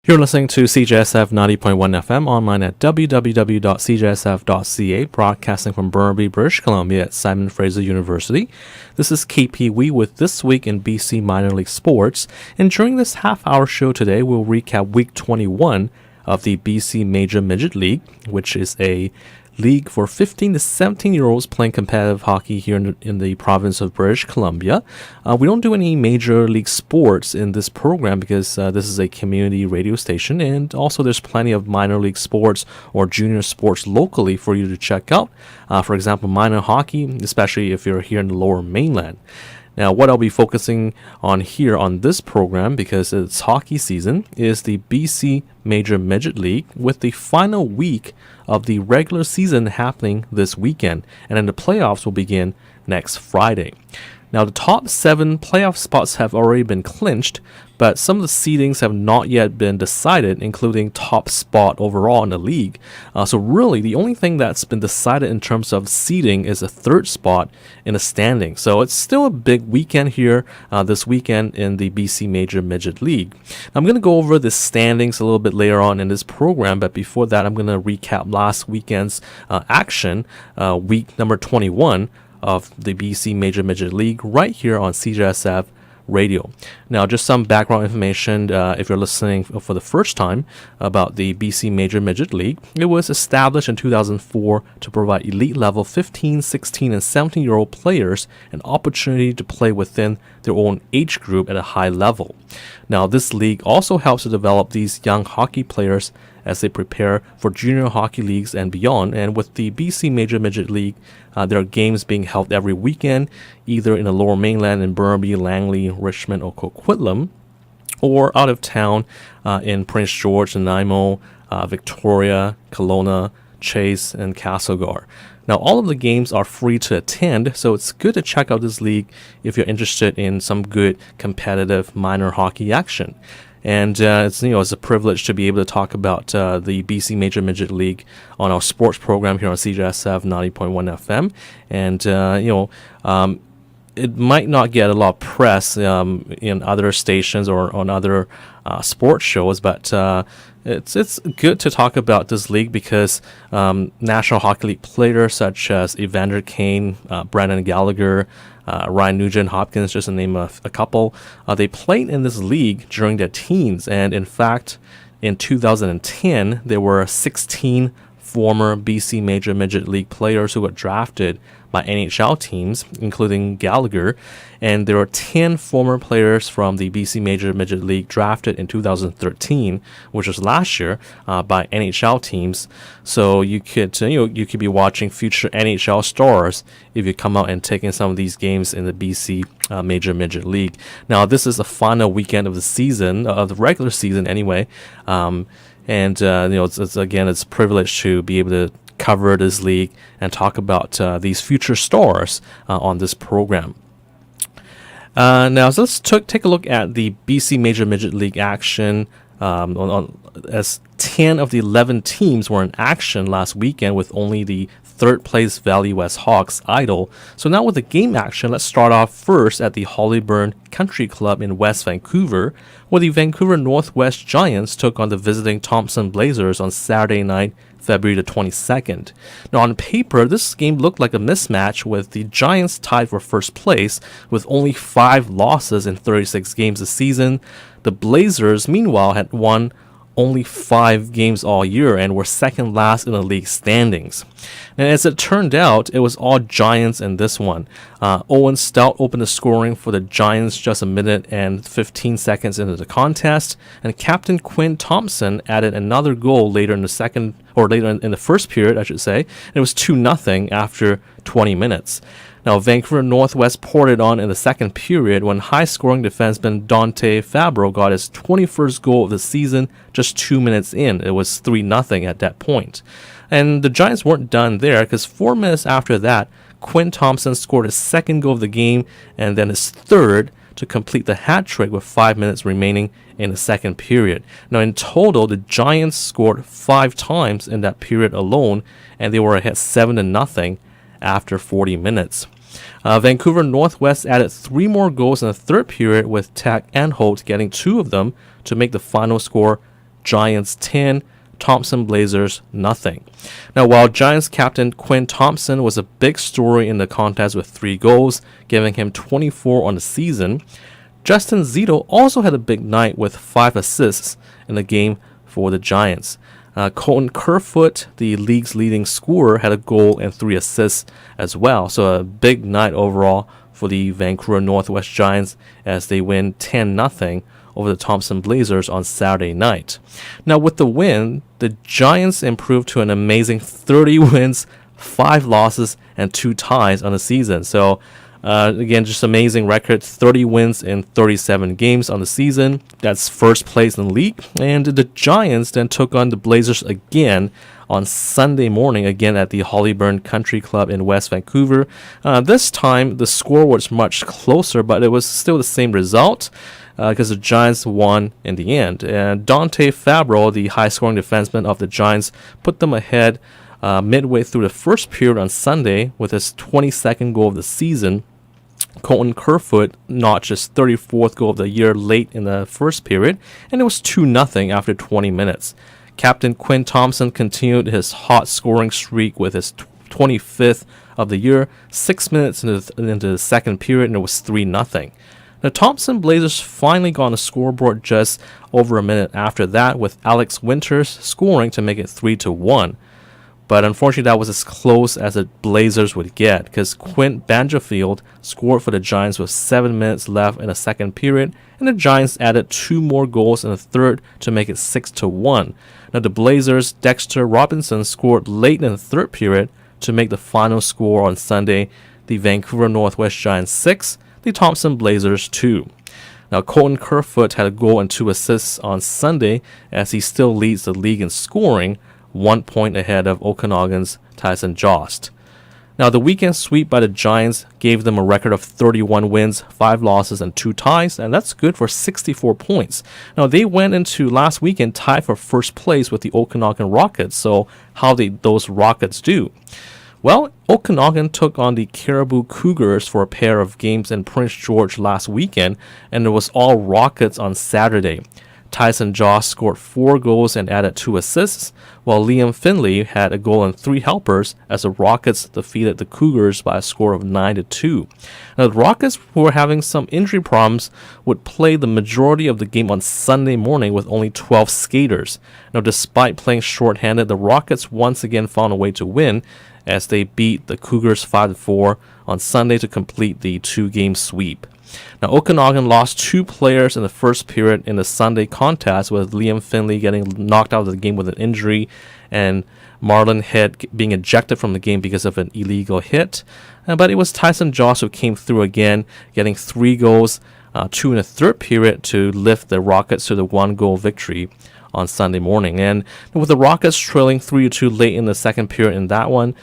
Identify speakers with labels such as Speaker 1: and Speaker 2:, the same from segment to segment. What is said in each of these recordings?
Speaker 1: You're listening to CJSF 90.1 FM online at www.cjsf.ca, broadcasting from Burnaby, British Columbia at Simon Fraser University. This is KP Wee with This Week in BC Minor League Sports, and during this half-hour show today, we'll recap Week 21 of the BC Major Midget League, which is a league for 15 to 17-year-olds playing competitive hockey here in the province of British Columbia. We don't do any major league sports in this program because this is a community radio station, and also there's plenty of minor league sports or junior sports locally for you to check out. For example, minor hockey, especially if you're here in the Lower Mainland. Now, what I'll be focusing on here on this program, because it's hockey season, is the BC Major Midget League, with the final week of the regular season happening this weekend, and then the playoffs will begin next Friday. Now, the top 7 playoff spots have already been clinched, but some of the seedings have not yet been decided, including top spot overall in the league. So really, the only thing that's been decided in terms of seeding is a third spot in the standing. So it's still a big weekend here this weekend in the BC Major Midget League. I'm going to go over the standings a little bit later on in this program, but before that, I'm going to recap last weekend's action, week number 21 of the BC Major Midget League, right here on CJSF Radio. Now, just some background information if you're listening for the first time about the BC Major Midget League. It was established in 2004 to provide elite level 15, 16, and 17-year-old players an opportunity to play within their own age group at a high level. Now, this league also helps to develop these young hockey players as they prepare for junior hockey leagues and beyond. And with the BC Major Midget League, there are games being held every weekend, either in the Lower Mainland in Burnaby, Langley, Richmond, or Coquitlam, or out of town in Prince George, Nanaimo, Victoria, Kelowna, Chase, and Castlegar. Now, all of the games are free to attend, so it's good to check out this league if you're interested in some good competitive minor hockey action. And it's a privilege to be able to talk about the BC Major Midget League on our sports program here on CJSF 90.1 FM. And it might not get a lot of press in other stations or on other sports shows, but it's good to talk about this league because National Hockey League players such as Evander Kane, Brandon Gallagher, Ryan Nugent-Hopkins, just to name a couple, they played in this league during their teens. And in fact, in 2010, there were 16 former BC Major Midget League players who were drafted by NHL teams, including Gallagher, and there are 10 former players from the BC Major Midget League drafted in 2013, which was last year, by NHL teams. So you could be watching future NHL stars if you come out and take in some of these games in the BC Major Midget League. Now, this is the final weekend of the season, of the regular season anyway, and it's a privilege to be able to cover this league and talk about these future stars on this program. Now, so let's take a look at the BC Major Midget League action. As 10 of the 11 teams were in action last weekend, with only the third place Valley West Hawks idle. So now with the game action, let's start off first at the Hollyburn Country Club in West Vancouver, where the Vancouver Northwest Giants took on the visiting Thompson Blazers on Saturday night, February the 22nd. Now, on paper, this game looked like a mismatch, with the Giants tied for first place with only 5 losses in 36 games this season. The Blazers, meanwhile, had won only 5 games all year and were second last in the league standings. And as it turned out, it was all Giants in this one. Owen Stout opened the scoring for the Giants just a minute and 15 seconds into the contest, and Captain Quinn Thompson added another goal later in the first period, I should say. And it was 2-0 after 20 minutes. Now, Vancouver Northwest poured it on in the second period when high-scoring defenseman Dante Fabro got his 21st goal of the season just 2 minutes in. It was 3-0 at that point. And the Giants weren't done there, because 4 minutes after that, Quinn Thompson scored his second goal of the game and then his third to complete the hat trick with 5 minutes remaining in the second period. Now, in total, the Giants scored 5 times in that period alone, and they were ahead 7-0 after 40 minutes. Vancouver Northwest added 3 more goals in the third period, with Tech and Holt getting 2 of them to make the final score Giants 10, Thompson Blazers nothing. Now, while Giants captain Quinn Thompson was a big story in the contest with 3 goals, giving him 24 on the season, Justin Zito also had a big night with 5 assists in the game for the Giants. Colton Kerfoot, the league's leading scorer, had a goal and 3 assists as well. So a big night overall for the Vancouver Northwest Giants as they win 10-0 over the Thompson Blazers on Saturday night. Now, with the win, the Giants improved to an amazing 30 wins, 5 losses, and 2 ties on the season. So, again, just amazing record, 30 wins in 37 games on the season. That's first place in the league. And the Giants then took on the Blazers again on Sunday morning, again at the Hollyburn Country Club in West Vancouver. This time, the score was much closer, but it was still the same result because the Giants won in the end. And Dante Fabro, the high-scoring defenseman of the Giants, put them ahead midway through the first period on Sunday with his 22nd goal of the season. Colton Kerfoot notched his 34th goal of the year late in the first period, and it was 2-0 after 20 minutes. Captain Quinn Thompson continued his hot scoring streak with his 25th of the year, 6 minutes into the second period, and it was 3-0. The Thompson Blazers finally got on the scoreboard just over a minute after that, with Alex Winters scoring to make it 3-1. But unfortunately, that was as close as the Blazers would get, because Quint Bangerfield scored for the Giants with 7 minutes left in the second period, and the Giants added 2 more goals in the third to make it 6-1. Now, the Blazers' Dexter Robinson scored late in the third period to make the final score on Sunday, the Vancouver Northwest Giants 6, the Thompson Blazers 2. Now, Colton Kerfoot had a goal and 2 assists on Sunday, as he still leads the league in scoring, 1 point ahead of Okanagan's Tyson Jost. Now, the weekend sweep by the Giants gave them a record of 31 wins, 5 losses, and 2 ties, and that's good for 64 points. Now, they went into last weekend tied for first place with the Okanagan Rockets, so how did those Rockets do? Well, Okanagan took on the Caribou Cougars for a pair of games in Prince George last weekend, and it was all Rockets on Saturday. Tyson Jost scored 4 goals and added 2 assists, while Liam Finley had a goal and 3 helpers as the Rockets defeated the Cougars by a score of 9-2. Now, the Rockets, who were having some injury problems, would play the majority of the game on Sunday morning with only 12 skaters. Now, despite playing shorthanded, the Rockets once again found a way to win as they beat the Cougars 5-4 on Sunday to complete the 2-game sweep. Now, Okanagan lost 2 players in the first period in the Sunday contest, with Liam Finley getting knocked out of the game with an injury and Marlon Head being ejected from the game because of an illegal hit. But it was Tyson Jost who came through again, getting 3 goals, 2 in the third period to lift the Rockets to the 1-goal victory on Sunday morning. And with the Rockets trailing 3-2 late in the second period in that one,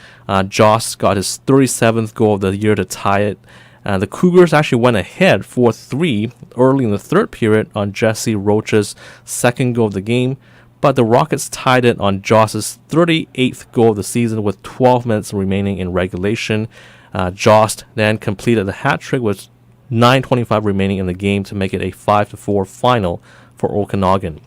Speaker 1: Jost got his 37th goal of the year to tie it. The Cougars actually went ahead 4-3 early in the third period on Jesse Roach's second goal of the game, but the Rockets tied it on Jost's 38th goal of the season with 12 minutes remaining in regulation. Jost then completed the hat trick with 9:25 remaining in the game to make it a 5-4 final for Okanagan.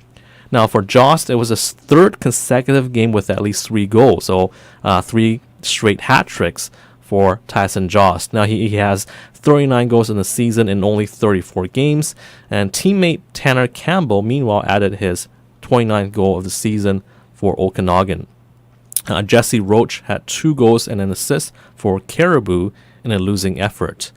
Speaker 1: Now, for Jost, it was his 3rd consecutive game with at least 3 goals, so 3 straight hat tricks for Tyson Jost. Now, he has 39 goals in the season in only 34 games, and teammate Tanner Campbell, meanwhile, added his 29th goal of the season for Okanagan. Jesse Roach had 2 goals and an assist for Caribou in a losing effort.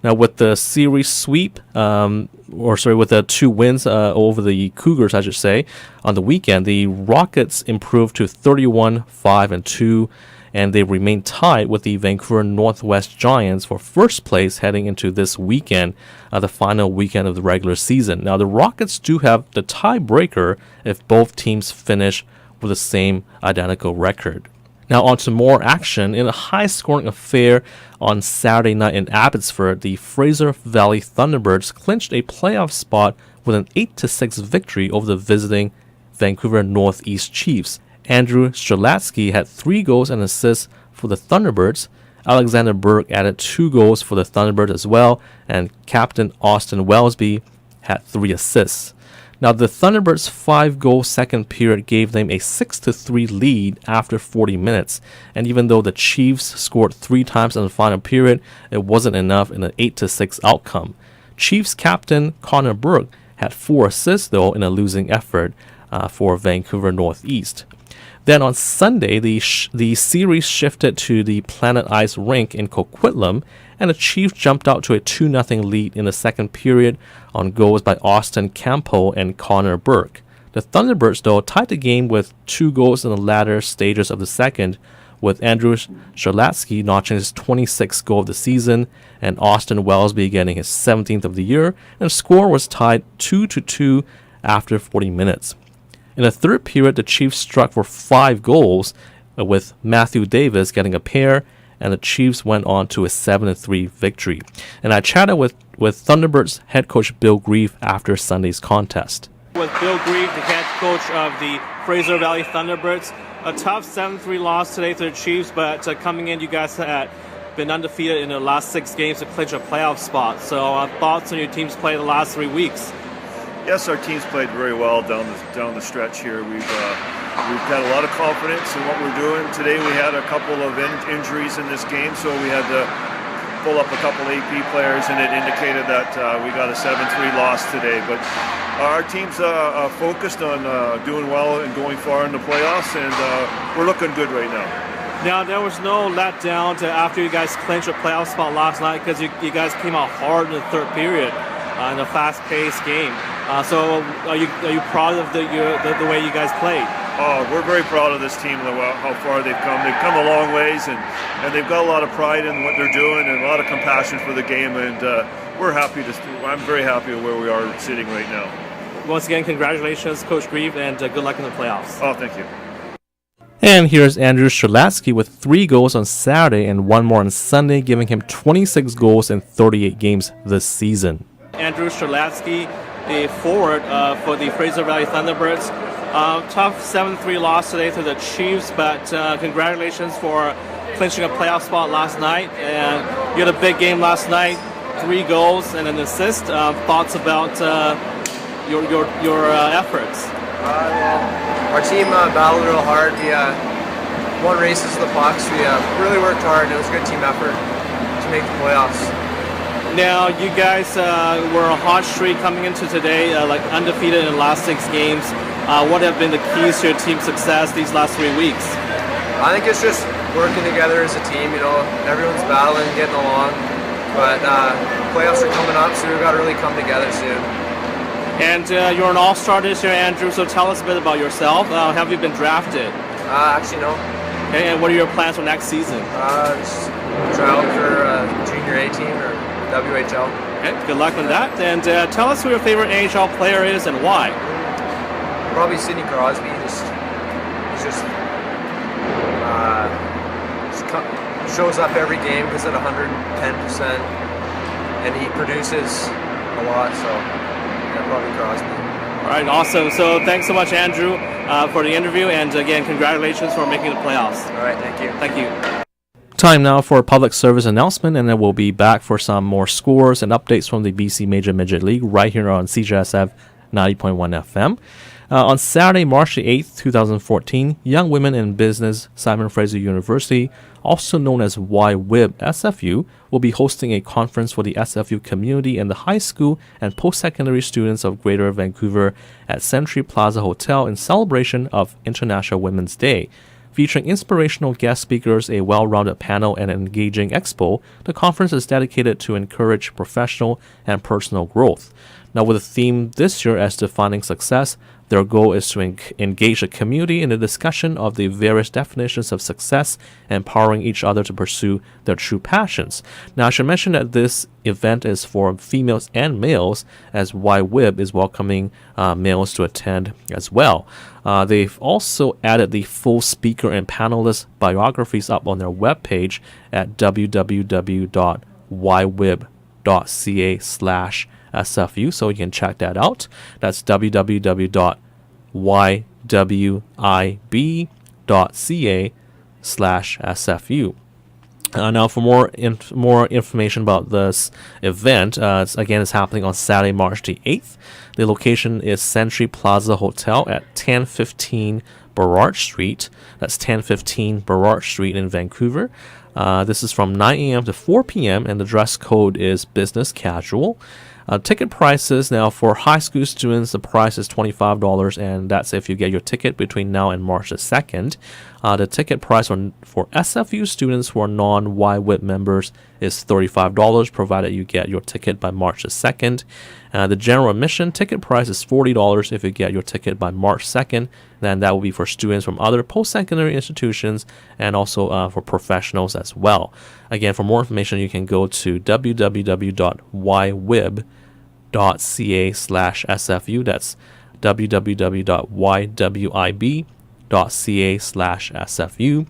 Speaker 1: Now, with the series sweep, with the 2 wins over the Cougars, I should say, on the weekend, the Rockets improved to 31-5-2, and they remain tied with the Vancouver Northwest Giants for first place heading into this weekend, the final weekend of the regular season. Now, the Rockets do have the tiebreaker if both teams finish with the same identical record. Now, on to more action. In a high-scoring affair on Saturday night in Abbotsford, the Fraser Valley Thunderbirds clinched a playoff spot with an 8-6 victory over the visiting Vancouver Northeast Chiefs. Andrew Strelatsky had 3 goals and assists for the Thunderbirds. Alexander Burke added 2 goals for the Thunderbirds as well, and captain Austin Wellesby had 3 assists. Now, the Thunderbirds' 5-goal second period gave them a 6-3 lead after 40 minutes. And even though the Chiefs scored 3 times in the final period, it wasn't enough in an 8-6 outcome. Chiefs captain Connor Burke had 4 assists, though, in a losing effort for Vancouver Northeast. Then on Sunday, the series shifted to the Planet Ice rink in Coquitlam, and the Chiefs jumped out to a 2-0 lead in the second period on goals by Austin Campo and Connor Burke. The Thunderbirds, though, tied the game with 2 goals in the latter stages of the second, with Andrew Sherlatsky notching his 26th goal of the season and Austin Wellesby getting his 17th of the year, and the score was tied 2-2 after 40 minutes. In the third period, the Chiefs struck for 5 goals, with Matthew Davis getting a pair, and the Chiefs went on to a 7-3 victory. And I chatted with Thunderbirds head coach Bill Grieve after Sunday's contest.
Speaker 2: With Bill Grieve, the head coach of the Fraser Valley Thunderbirds, a tough 7-3 loss today to the Chiefs, but coming in, you guys had been undefeated in the last 6 games to clinch a playoff spot. So thoughts on your team's play the last 3 weeks?
Speaker 3: Yes, our team's played very well down the stretch here. We've had a lot of confidence in what we're doing. Today we had a couple of injuries in this game, so we had to pull up a couple AP players, and it indicated that we got a 7-3 loss today. But our team's focused on doing well and going far in the playoffs, and we're looking good right now.
Speaker 2: Now, there was no letdown after you guys clinched a playoff spot last night, because you guys came out hard in the third period in a fast-paced game. So are you proud of the way you guys played?
Speaker 3: Oh, we're very proud of this team, how far they've come. They've come a long ways, and they've got a lot of pride in what they're doing and a lot of compassion for the game, and I'm very happy with where we are sitting right now.
Speaker 2: Once again, congratulations, Coach Grieve, and good luck in the playoffs.
Speaker 3: Oh, thank you.
Speaker 1: And here's Andrew Sherlatsky with 3 goals on Saturday and 1 more on Sunday, giving him 26 goals in 38 games this season.
Speaker 2: Andrew Sherlatsky, the forward for the Fraser Valley Thunderbirds. Tough 7-3 loss today to the Chiefs, but congratulations for clinching a playoff spot last night. And you had a big game last night, 3 goals and an assist. Thoughts about your efforts?
Speaker 4: Well, our team battled real hard. We won races to the pucks. We really worked hard, and it was a good team effort to make the playoffs.
Speaker 2: Now, you guys were a hot streak coming into today, like undefeated in the last 6 games. What have been the keys to your team's success these last 3 weeks?
Speaker 4: I think it's just working together as a team. Everyone's battling, getting along. But playoffs are coming up, so we've got to really come together soon.
Speaker 2: And you're an all-star this year, Andrew, so tell us a bit about yourself. Have you been drafted?
Speaker 4: Actually, no.
Speaker 2: Okay, and what are your plans for next season?
Speaker 4: Just try out for junior A team or WHL.
Speaker 2: Okay, good luck with that. And tell us who your favorite NHL player is and why.
Speaker 4: Probably Sidney Crosby. He shows up every game, goes at 110%, and he produces a lot. So yeah, probably Crosby.
Speaker 2: All right, awesome. So thanks so much, Andrew, for the interview, and again, congratulations for making the playoffs.
Speaker 4: All right, thank you.
Speaker 2: Thank you.
Speaker 1: Time now for a public service announcement, and then we'll be back for some more scores and updates from the BC Major Midget League right here on CJSF 90.1 FM. On Saturday, March 8th, 2014, Young Women in Business Simon Fraser University, also known as YWIB SFU, will be hosting a conference for the SFU community and the high school and post-secondary students of Greater Vancouver at Century Plaza Hotel in celebration of International Women's Day. Featuring inspirational guest speakers, a well-rounded panel, and an engaging expo, the conference is dedicated to encourage professional and personal growth. Now, with a theme this year as defining success, their goal is to engage the community in the discussion of the various definitions of success, empowering each other to pursue their true passions. Now, I should mention that this event is for females and males, as YWIB is welcoming males to attend as well. They've also added the full speaker and panelist biographies up on their webpage at www.ywib.ca/SFU, so you can check that out. That's www.ywib.ca/SFU. Now, for more information about this event, it's happening on Saturday, March the 8th. The location is Century Plaza Hotel at 1015 Burrard Street. That's 1015 Burrard Street in Vancouver. This is from 9 a.m. to 4 p.m. and the dress code is business casual. Ticket prices now for high school students, the price is $25, and that's if you get your ticket between now and March the 2nd. The ticket price for SFU students who are non-YWIP members is $35, provided you get your ticket by March the 2nd. The general admission ticket price is $40 if you get your ticket by March 2nd. Then that will be for students from other post-secondary institutions and also for professionals as well. Again, for more information, you can go to www.ywib.ca/SFU. That's www.ywib.ca/SFU.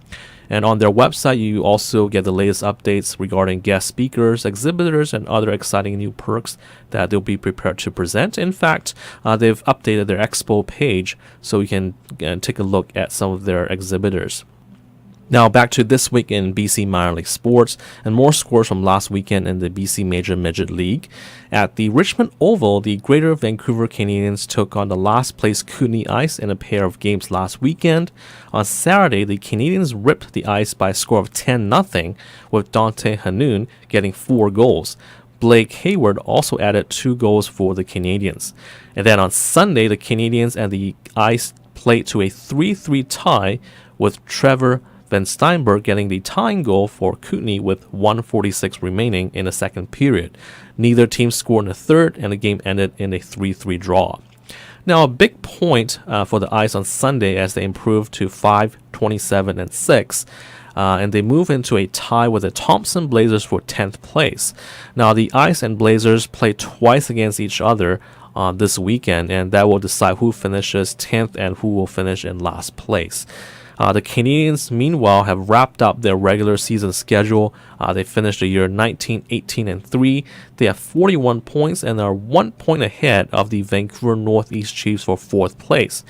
Speaker 1: And on their website, you also get the latest updates regarding guest speakers, exhibitors, and other exciting new perks that they'll be prepared to present. In fact, they've updated their expo page, so you can take a look at some of their exhibitors. Now back to this week in BC Minor League sports and more scores from last weekend in the BC Major Midget League. At the Richmond Oval, the Greater Vancouver Canadians took on the last place Kootenay Ice in a pair of games last weekend. On Saturday, the Canadians ripped the ice by a score of 10-0, with Dante Hanoun getting 4 goals. Blake Hayward also added 2 goals for the Canadians. And then on Sunday, the Canadians and the Ice played to a 3-3 tie, with Trevor Van Steinberg getting the tying goal for Kootenay with 1:46 remaining in the second period. Neither team scored in the third, and the game ended in a 3-3 draw. Now, a big point for the Ice on Sunday as they improved to 5-27-6, and they move into a tie with the Thompson Blazers for 10th place. Now, the Ice and Blazers play twice against each other this weekend, and that will decide who finishes 10th and who will finish in last place. The Canadians, meanwhile, have wrapped up their regular season schedule. They finished the year 19-18-3. They have 41 points and are 1 point ahead of the Vancouver Northeast Chiefs for 4th place.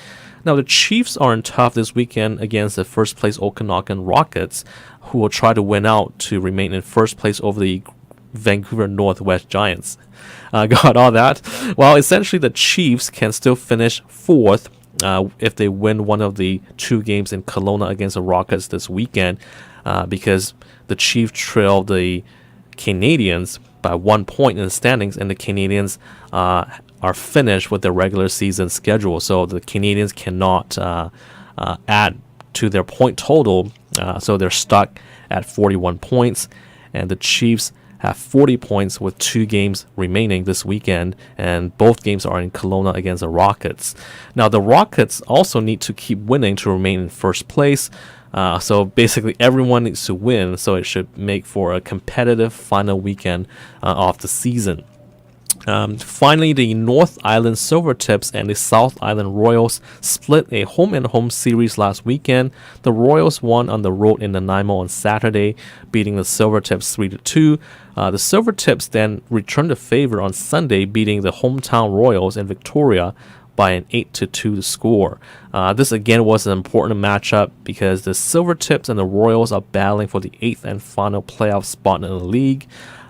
Speaker 1: Now, the Chiefs are in tough this weekend against the first place Okanagan Rockets, who will try to win out to remain in first place over the Vancouver Northwest Giants. Got all that? Well, essentially, the Chiefs can still finish 4th if they win one of the 2 games in Kelowna against the Rockets this weekend, because the Chiefs trail the Canadians by 1 point in the standings, and the Canadians are finished with their regular season schedule, so the Canadians cannot add to their point total, so they're stuck at 41 points, and the Chiefs have 40 points with 2 games remaining this weekend, and both games are in Kelowna against the Rockets. Now, the Rockets also need to keep winning to remain in first place, so basically everyone needs to win, so it should make for a competitive final weekend of the season. Finally, the North Island Silvertips and the South Island Royals split a home-and-home series last weekend. The Royals won on the road in Nanaimo on Saturday, beating the Silvertips 3-2. The Silvertips then returned the favor on Sunday, beating the hometown Royals in Victoria by an 8-2 score. This again was an important matchup because the Silvertips and the Royals are battling for the 8th and final playoff spot in the league.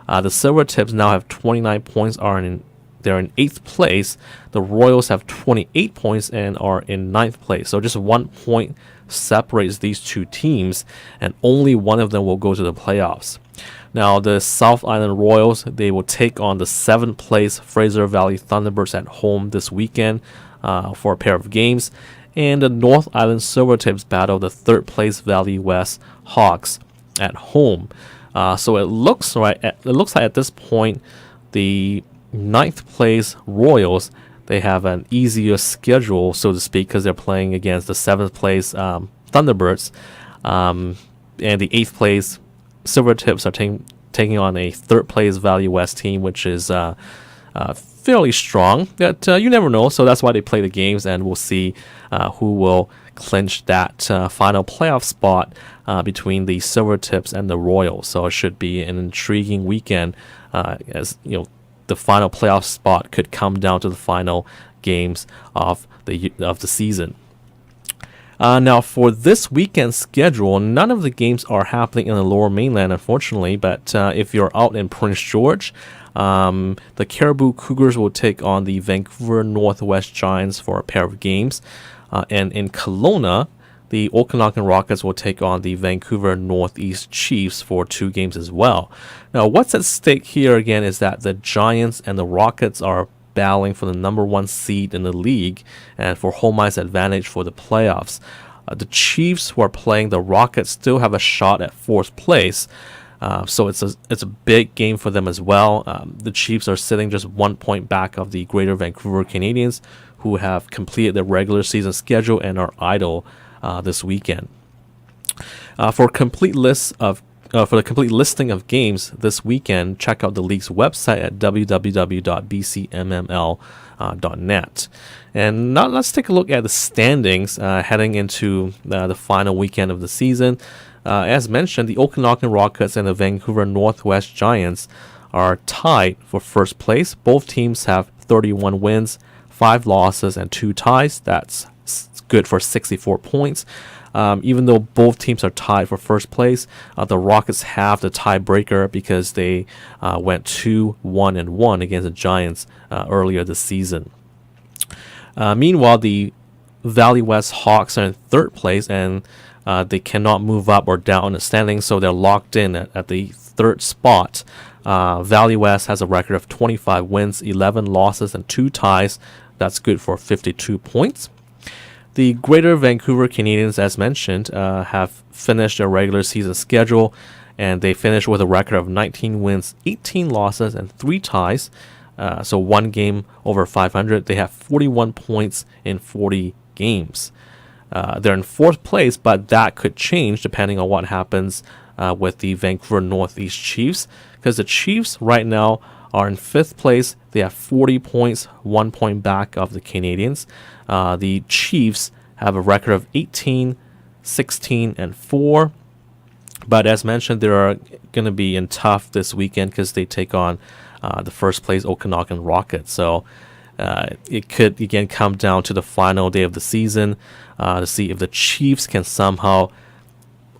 Speaker 1: The Silvertips now have 29 points, they're in 8th place. The Royals have 28 points and are in 9th place. So just 1 point separates these 2 teams, and only one of them will go to the playoffs. Now, the South Island Royals, they will take on the 7th place Fraser Valley Thunderbirds at home this weekend for a pair of games. And the North Island Silvertips battle the 3rd place Valley West Hawks at home. So it looks like at this point, the 9th place Royals, they have an easier schedule, so to speak, because they're playing against the 7th place Thunderbirds, and the 8th place Silvertips are taking on a 3rd place Valley West team, which is fairly strong. But you never know, so that's why they play the games, and we'll see who will clinch that final playoff spot between the Silvertips and the Royals. So it should be an intriguing weekend, as you know, the final playoff spot could come down to the final games of the season. Now, for this weekend's schedule, none of the games are happening in the Lower Mainland, unfortunately. But if you're out in Prince George, the Caribou Cougars will take on the Vancouver Northwest Giants for a pair of games. And in Kelowna, the Okanagan Rockets will take on the Vancouver Northeast Chiefs for 2 games as well. Now, what's at stake here again is that the Giants and the Rockets are battling for the number 1 seed in the league and for home ice advantage for the playoffs. The Chiefs, who are playing the Rockets, still have a shot at 4th place. So it's a big game for them as well. The Chiefs are sitting just 1 point back of the Greater Vancouver Canadians, who have completed their regular season schedule and are idle this weekend. For the complete listing of games this weekend, check out the league's website at www.bcmml.net. And now let's take a look at the standings heading into the final weekend of the season. As mentioned, the Okanagan Rockets and the Vancouver Northwest Giants are tied for first place. Both teams have 31 wins, 5 losses, and 2 ties. That's good for 64 points. Even though both teams are tied for first place, the Rockets have the tiebreaker because they went 2-1-1 against the Giants earlier this season. Meanwhile, the Valley West Hawks are in third place, and they cannot move up or down in the standings, so they're locked in at the third spot. Valley West has a record of 25 wins, 11 losses, and 2 ties. That's good for 52 points. The Greater Vancouver Canadians, as mentioned, have finished their regular season schedule, and they finished with a record of 19 wins, 18 losses, and 3 ties. So 1 game over 500. They have 41 points in 40 games. They're in 4th place, but that could change depending on what happens with the Vancouver Northeast Chiefs, because the Chiefs right now are in 5th place. They have 40 points, 1 point back of the Canadians. The Chiefs have a record of 18, 16, and 4. But as mentioned, they are going to be in tough this weekend because they take on the first place Okanagan Rockets. So it could again come down to the final day of the season to see if the Chiefs can somehow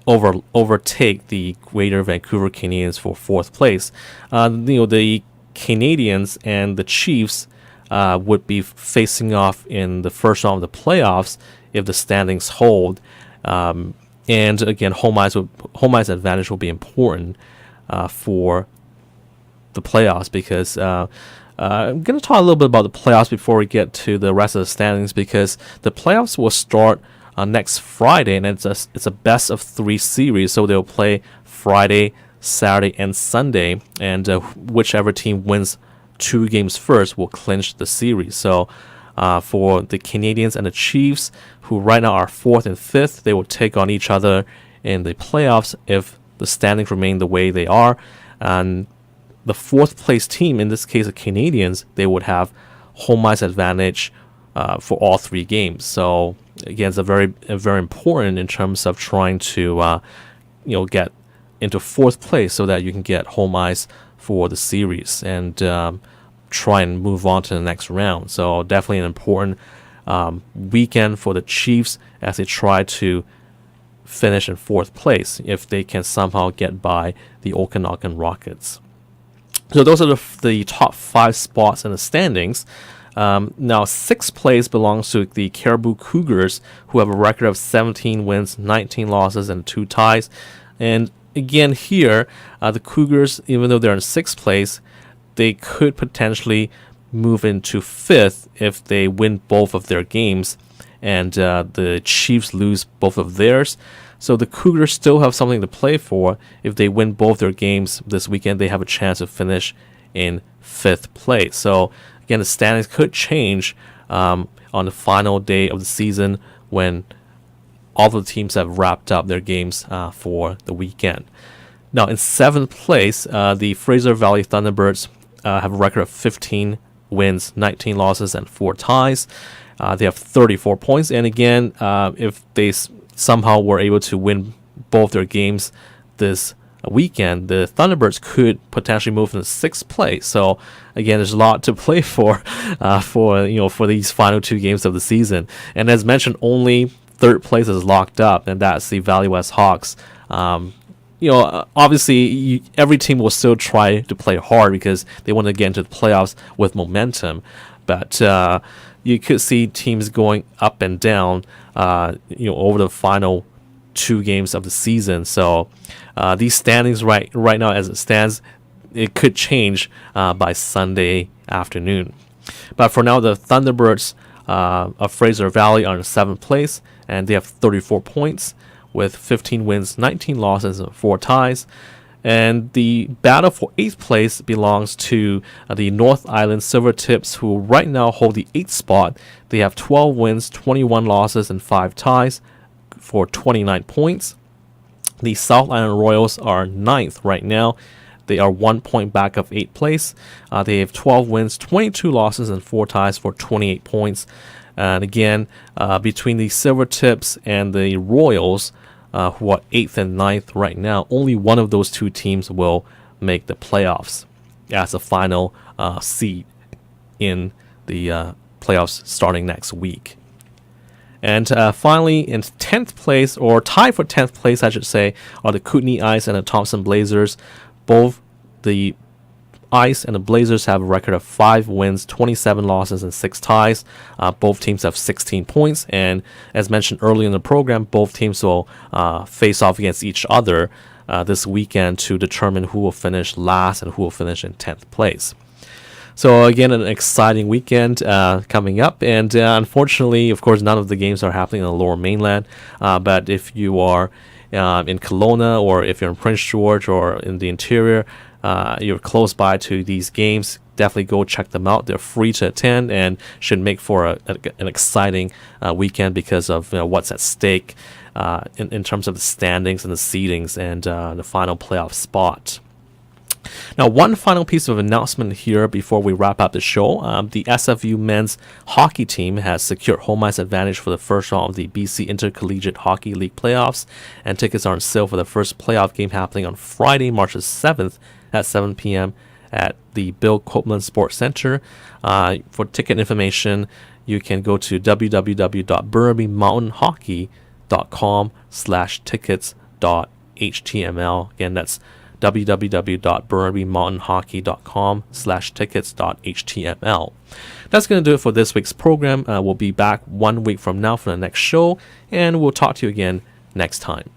Speaker 1: overtake the Greater Vancouver Canadians for 4th place. The Canadians and the Chiefs would be facing off in the first round of the playoffs if the standings hold. And again, home ice advantage will be important for the playoffs, because I'm going to talk a little bit about the playoffs before we get to the rest of the standings, because the playoffs will start next Friday, and it's a best of 3 series, so they'll play Friday, Saturday, and Sunday, and whichever team wins 2 games first will clinch the series. So for the Canadians and the Chiefs, who right now are 4th and 5th, they will take on each other in the playoffs if the standings remain the way they are. And the 4th place team, in this case the Canadians, they would have home ice advantage for all 3 games. So again, it's very important in terms of trying to get into 4th place so that you can get home ice for the series and try and move on to the next round. So definitely an important weekend for the Chiefs as they try to finish in 4th place if they can somehow get by the Okanagan Rockets. So those are the top 5 spots in the standings. Now 6th place belongs to the Caribou Cougars, who have a record of 17 wins, 19 losses, and 2 ties. And again here, the Cougars, even though they're in 6th place, they could potentially move into 5th if they win both of their games and the Chiefs lose both of theirs. So the Cougars still have something to play for. If they win both their games this weekend, they have a chance to finish in 5th place. So again, the standings could change on the final day of the season when all the teams have wrapped up their games for the weekend. Now, in 7th place, the Fraser Valley Thunderbirds have a record of 15 wins, 19 losses, and 4 ties. They have 34 points. And again, if they somehow were able to win both their games this weekend, the Thunderbirds could potentially move into 6th place. So again, there's a lot to play for these final 2 games of the season. And as mentioned, only third place is locked up, and that's the Valley West Hawks. Obviously, every team will still try to play hard because they want to get into the playoffs with momentum. But you could see teams going up and down, over the final 2 games of the season. So these standings right now, as it stands, it could change by Sunday afternoon. But for now, the Thunderbirds of Fraser Valley are in 7th place, and they have 34 points with 15 wins, 19 losses, and 4 ties. And the battle for 8th place belongs to the North Island Silvertips, who right now hold the 8th spot. They have 12 wins, 21 losses, and 5 ties for 29 points. The South Island Royals are 9th right now. They are 1 point back of 8th place. They have 12 wins, 22 losses, and 4 ties for 28 points. And again, between the Silvertips and the Royals, who are 8th and 9th right now, only one of those 2 teams will make the playoffs as a final seed in the playoffs starting next week. And finally, in 10th place, or tied for 10th place, I should say, are the Kootenai Ice and the Thompson Blazers. Both the Ice and the Blazers have a record of 5 wins, 27 losses, and 6 ties. Both teams have 16 points, and as mentioned earlier in the program, both teams will face off against each other this weekend to determine who will finish last and who will finish in 10th place. So again, an exciting weekend coming up, and unfortunately, of course, none of the games are happening in the Lower Mainland. But if you are in Kelowna, or if you're in Prince George, or in the interior, you're close by to these games, definitely go check them out. They're free to attend and should make for an exciting weekend because of what's at stake in terms of the standings and the seedings and the final playoff spot. Now, one final piece of announcement here before we wrap up the show. The SFU men's hockey team has secured home ice advantage for the first round of the BC Intercollegiate Hockey League playoffs, and tickets are on sale for the first playoff game happening on Friday, March 7th at 7 p.m. at the Bill Copeland Sports Center. For ticket information, you can go to www.burnabymountainhockey.com/tickets.html. Again, that's www.burnabymountainhockey.com/tickets.html. That's going to do it for this week's program. We'll be back 1 week from now for the next show, and we'll talk to you again next time.